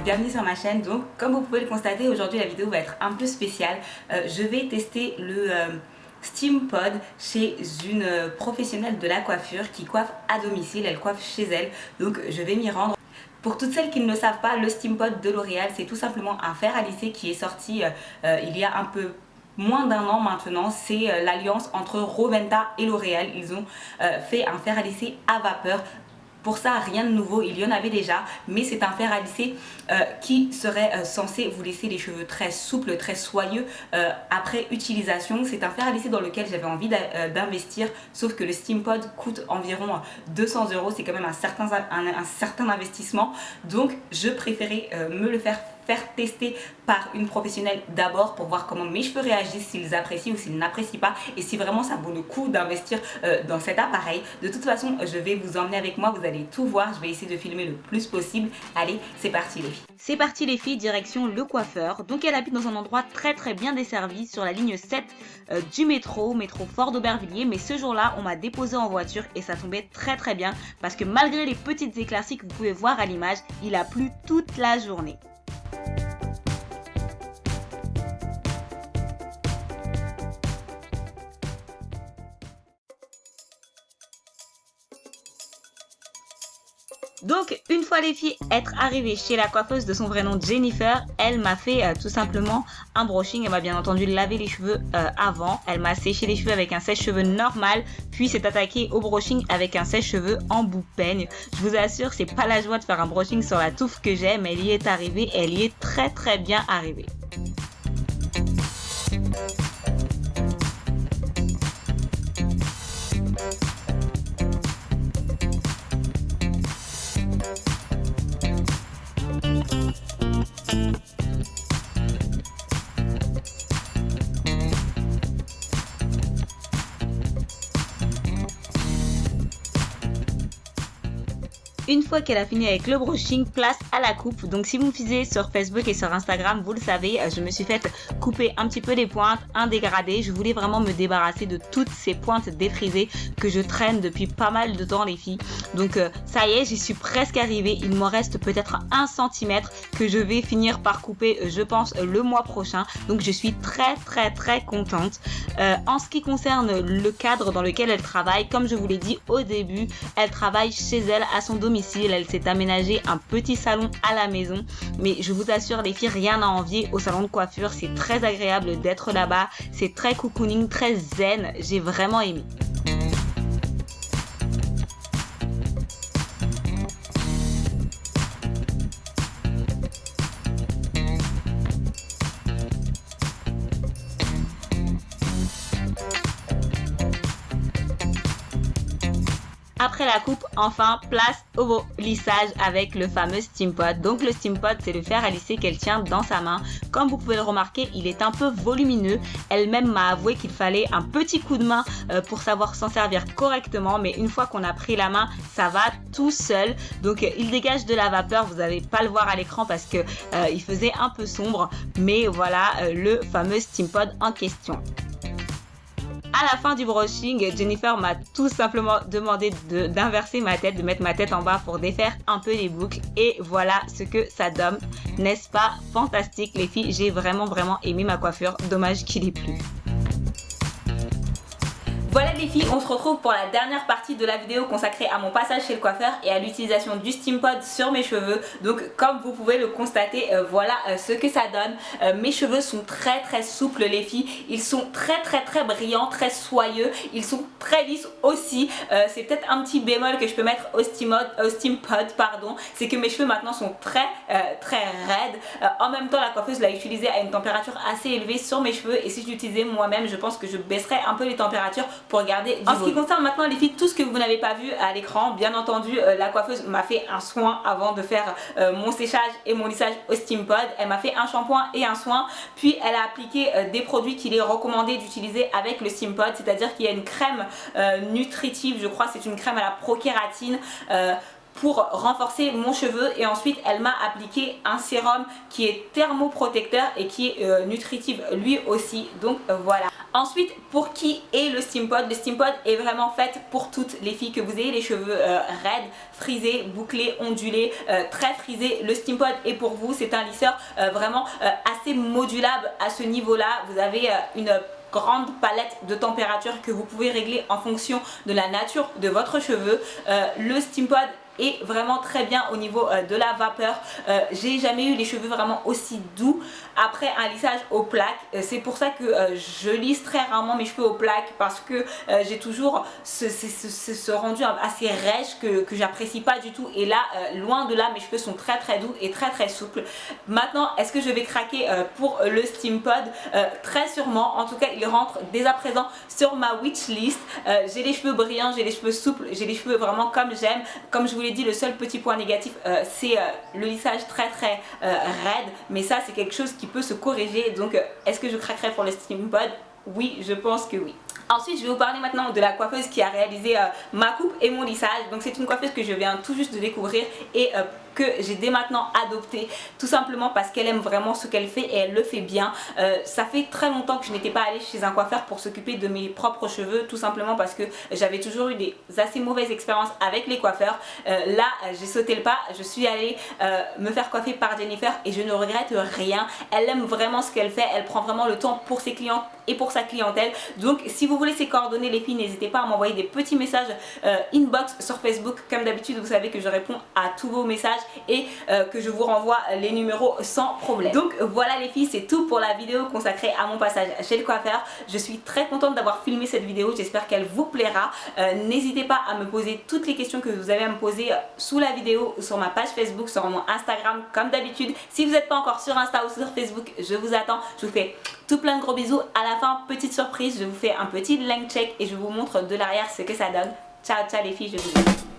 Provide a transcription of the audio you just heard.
bienvenue sur ma chaîne. Donc comme vous pouvez le constater, aujourd'hui la vidéo va être un peu spéciale. Je vais tester le Steam Pod chez une professionnelle de la coiffure qui coiffe à domicile, elle coiffe chez elle, donc je vais m'y rendre. Pour toutes celles qui ne le savent pas, le Steam Pod de L'Oréal, c'est tout simplement un fer à lisser qui est sorti il y a un peu moins d'un an maintenant. C'est l'alliance entre Roventa et L'Oréal. Ils ont fait un fer à lisser à vapeur. Pour ça, rien de nouveau, il y en avait déjà, mais c'est un fer à lisser qui serait censé vous laisser les cheveux très souples, très soyeux après utilisation. C'est un fer à lisser dans lequel j'avais envie d'investir, sauf que le Steam Pod coûte environ 200 €, c'est quand même un certain investissement. Donc je préférais me le faire tester par une professionnelle d'abord pour voir comment mes cheveux réagissent, s'ils apprécient ou s'ils n'apprécient pas, et si vraiment ça vaut le coup d'investir dans cet appareil. De toute façon, je vais vous emmener avec moi, vous allez tout voir, je vais essayer de filmer le plus possible. Allez, c'est parti les filles. C'est parti les filles, direction le coiffeur. Donc elle habite dans un endroit très bien desservi sur la ligne 7 du métro Fort d'Aubervilliers. Mais ce jour-là, on m'a déposé en voiture et ça tombait très bien parce que malgré les petites éclaircies que vous pouvez voir à l'image, il a plu toute la journée. Donc une fois les filles être arrivées chez la coiffeuse de son vrai nom Jennifer, elle m'a fait tout simplement un brushing. Elle m'a bien entendu laver les cheveux avant, elle m'a séché les cheveux avec un sèche-cheveux normal, puis s'est attaquée au brushing avec un sèche-cheveux en bout peigne. Je vous assure, c'est pas la joie de faire un brushing sur la touffe que j'ai, mais elle y est arrivée, elle y est très bien arrivée. Une fois qu'elle a fini avec le brushing, place à la coupe. Donc si vous me suivez sur Facebook et sur Instagram, vous le savez, je me suis fait couper un petit peu les pointes, un dégradé. Je voulais vraiment me débarrasser de toutes ces pointes défrisées que je traîne depuis pas mal de temps les filles. Donc ça y est, j'y suis presque arrivée. Il m'en reste peut-être 1 cm que je vais finir par couper, je pense, le mois prochain. Donc je suis très contente. En ce qui concerne le cadre dans lequel elle travaille, comme je vous l'ai dit au début, elle travaille chez elle à son domicile. Elle s'est aménagée un petit salon à la maison, mais je vous assure les filles, rien à envier au salon de coiffure. C'est très agréable d'être là-bas, c'est très cocooning, très zen, j'ai vraiment aimé. Après la coupe, enfin, place au lissage avec le fameux Steam Pod. Donc le Steam Pod, c'est le fer à lisser qu'elle tient dans sa main. Comme vous pouvez le remarquer, il est un peu volumineux. Elle-même m'a avoué qu'il fallait un petit coup de main pour savoir s'en servir correctement. Mais une fois qu'on a pris la main, ça va tout seul. Donc il dégage de la vapeur. Vous n'allez pas le voir à l'écran parce que il faisait un peu sombre. Mais voilà le fameux Steam Pod en question. À la fin du brushing, Jennifer m'a tout simplement demandé d'inverser ma tête, de mettre ma tête en bas pour défaire un peu les boucles. Et voilà ce que ça donne. N'est-ce pas fantastique les filles? J'ai vraiment aimé ma coiffure. Dommage qu'il ait plu. Voilà les filles, on se retrouve pour la dernière partie de la vidéo consacrée à mon passage chez le coiffeur et à l'utilisation du Steam Pod sur mes cheveux. Donc comme vous pouvez le constater, voilà ce que ça donne. Mes cheveux sont très souples les filles, ils sont très brillants, très soyeux, ils sont très lisses aussi. C'est peut-être un petit bémol que je peux mettre au Steam Pod, pardon, c'est que mes cheveux maintenant sont très raides. En même temps la coiffeuse l'a utilisé à une température assez élevée sur mes cheveux, et si je l'utilisais moi-même, je pense que je baisserais un peu les températures pour garder du volume. En ce qui concerne maintenant les filles, tout ce que vous n'avez pas vu à l'écran, bien entendu la coiffeuse m'a fait un soin avant de faire mon séchage et mon lissage au Steam Pod. Elle m'a fait un shampoing et un soin, puis elle a appliqué des produits qu'il est recommandé d'utiliser avec le Steam Pod, c'est-à-dire qu'il y a une crème nutritive, je crois c'est une crème à la prokératine pour renforcer mon cheveu, et ensuite elle m'a appliqué un sérum qui est thermoprotecteur et qui est nutritif lui aussi. Donc voilà. Ensuite, pour qui est le Steam Pod? Le Steam Pod est vraiment fait pour toutes les filles, que vous ayez les cheveux raides, frisés, bouclés, ondulés, très frisés. Le Steam Pod est pour vous. C'est un lisseur vraiment assez modulable à ce niveau-là. Vous avez une grande palette de température que vous pouvez régler en fonction de la nature de votre cheveu. Le Steam Pod est vraiment très bien au niveau de la vapeur. J'ai jamais eu les cheveux vraiment aussi doux après un lissage aux plaques. C'est pour ça que je lisse très rarement mes cheveux aux plaques, parce que j'ai toujours ce rendu assez rêche que j'apprécie pas du tout. Et là, loin de là, mes cheveux sont très doux et très souples. Maintenant, est-ce que je vais craquer pour le Steam Pod? Très sûrement. En tout cas, il rentre dès à présent sur ma wishlist. J'ai les cheveux brillants, j'ai les cheveux souples, j'ai les cheveux vraiment comme j'aime. Comme je vous l'ai dit, le seul petit point négatif, c'est le lissage très raide, mais ça c'est quelque chose qui peut se corriger. Donc est-ce que je craquerai pour le Steam Pod? Oui, je pense que oui. Ensuite, je vais vous parler maintenant de la coiffeuse qui a réalisé ma coupe et mon lissage. Donc c'est une coiffeuse que je viens tout juste de découvrir et que j'ai dès maintenant adopté, tout simplement parce qu'elle aime vraiment ce qu'elle fait et elle le fait bien. Ça fait très longtemps que je n'étais pas allée chez un coiffeur pour s'occuper de mes propres cheveux, tout simplement parce que j'avais toujours eu des assez mauvaises expériences avec les coiffeurs. Là, j'ai sauté le pas, je suis allée me faire coiffer par Jennifer et je ne regrette rien. Elle aime vraiment ce qu'elle fait, elle prend vraiment le temps pour ses clientes et pour sa clientèle. Donc si vous voulez ses coordonnées, les filles, n'hésitez pas à m'envoyer des petits messages inbox sur Facebook. Comme d'habitude, vous savez que je réponds à tous vos messages et que je vous renvoie les numéros sans problème. Donc voilà les filles, c'est tout pour la vidéo consacrée à mon passage chez le coiffeur. Je suis très contente d'avoir filmé cette vidéo, j'espère qu'elle vous plaira. N'hésitez pas à me poser toutes les questions que vous avez à me poser sous la vidéo, sur ma page Facebook, sur mon Instagram comme d'habitude. Si vous n'êtes pas encore sur Insta ou sur Facebook, je vous attends. Je vous fais tout plein de gros bisous. À la fin, petite surprise, je vous fais un petit length check et je vous montre de l'arrière ce que ça donne. Ciao les filles, je vous dis.